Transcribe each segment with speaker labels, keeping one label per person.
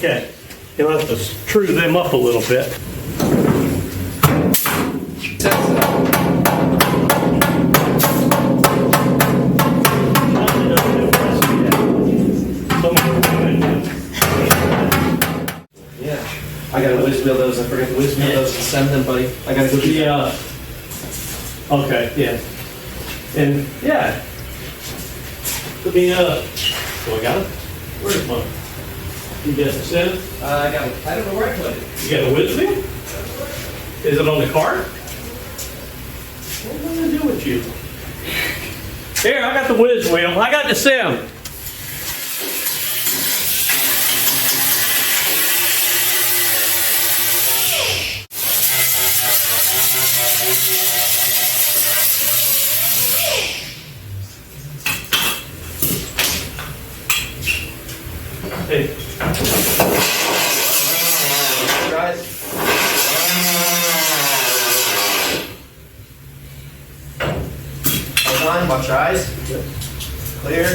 Speaker 1: Okay. You'll have to true them up a little bit.
Speaker 2: Yeah. I gotta whiz wheel those. I forgot to whiz wheel those and send them, buddy. I gotta go do that.
Speaker 1: Okay, yeah. And yeah. Let me so I got it? Where's mine? You got the set?
Speaker 2: I got it. I don't know where I put it.
Speaker 1: You got a whiz wheel? Is it on the cart? What am I gonna do with you? Here, I got the whiz wheel. I got the sim. Hey.
Speaker 2: Guys. Hold on, watch your eyes. Clear.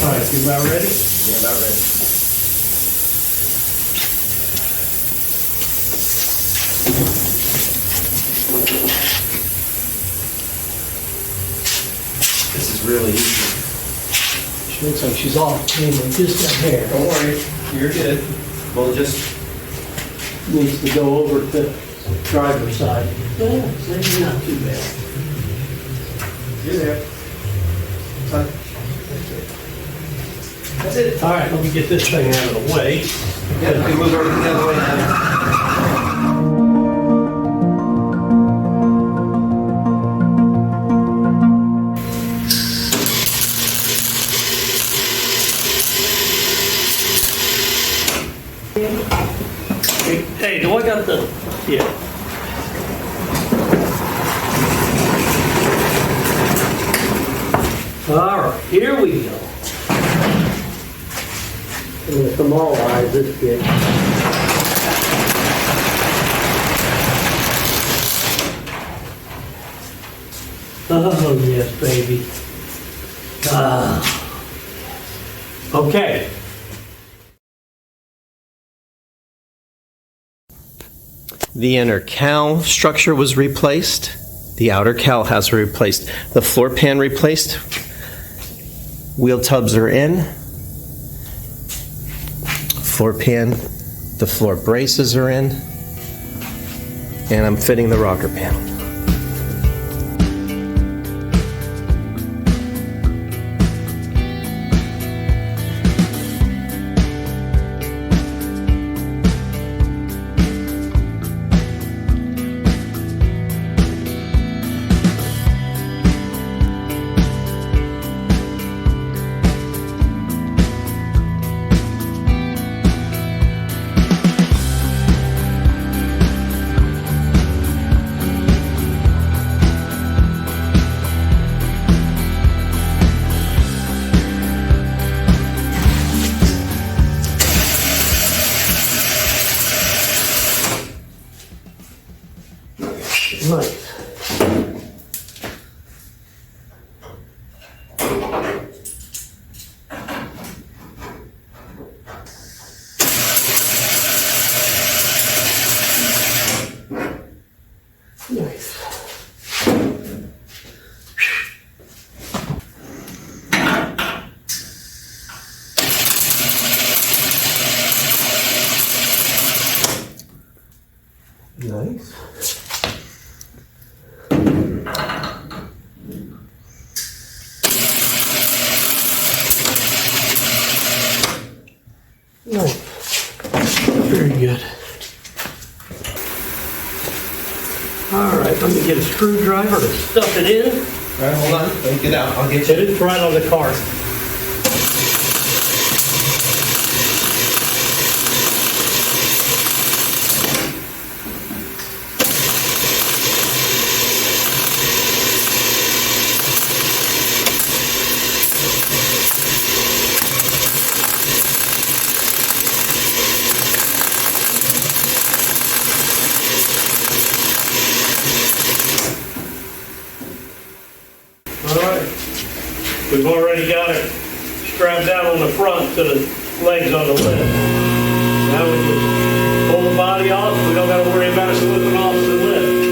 Speaker 1: All right, you about ready?
Speaker 2: Yeah, about ready. This is really easy.
Speaker 1: She looks like she's all clean and just got hair.
Speaker 2: Don't worry, you're good. We'll just
Speaker 1: Needs to go over to the driver's side. Yeah, it's not too bad.
Speaker 2: you're there. Fine. That's it.
Speaker 1: All right, let me get this thing out of the way.
Speaker 2: Yeah, we move everything the other way now.
Speaker 1: Hey, do I got the, yeah. All right, here we go. I'm gonna thermalize this bit. Oh, yes, baby. Okay.
Speaker 3: The inner cowl structure was replaced. The outer cowl has replaced. The floor pan replaced. Wheel tubs are in. Floor pan, the floor braces are in. And I'm fitting the rocker panel.
Speaker 1: Nice. Nice. Nice. Nice. Very good. All right, let me get a screwdriver to stuff it in.
Speaker 2: All right, hold on. Let me get out. I'll get you.
Speaker 1: It's right on the cart. We've already got it strapped down on the front to the legs on the lift. Now we just pull the body off. We don't got to worry about it slipping off the lift.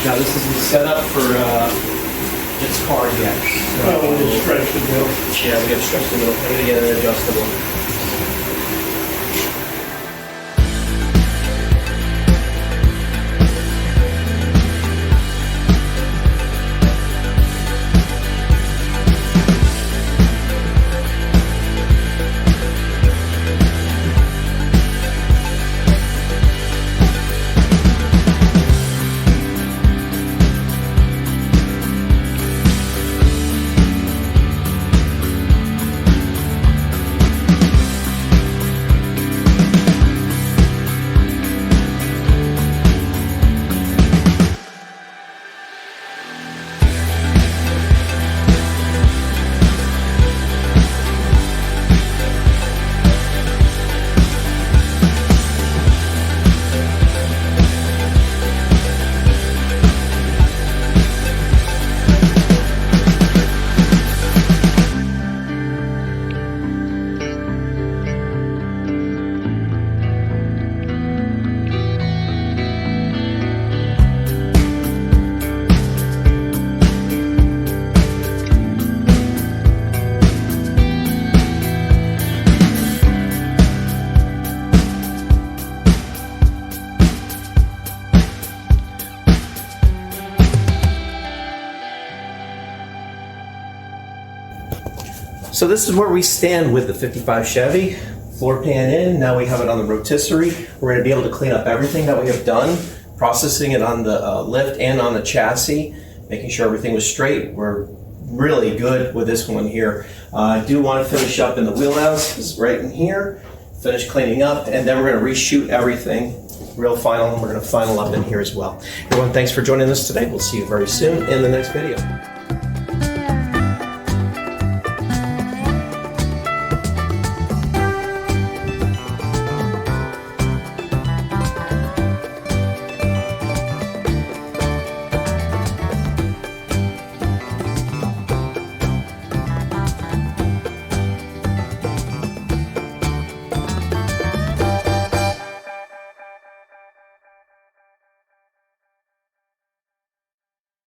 Speaker 2: Now this isn't set up for its car yet.
Speaker 1: Oh, we just stretch the middle.
Speaker 2: Yeah, we got to stretch the middle. I'm gonna get it adjustable.
Speaker 3: So this is where we stand with the 55 Chevy. Floor pan in, now we have it on the rotisserie. We're gonna be able to clean up everything that we have done, processing it on the lift and on the chassis, making sure everything was straight. We're really good with this one here. I do want to finish up in the wheelhouse, is right in here, finish cleaning up, and then we're gonna reshoot everything, real final, and we're gonna final up in here as well. Everyone, thanks for joining us today. We'll see you very soon in the next video.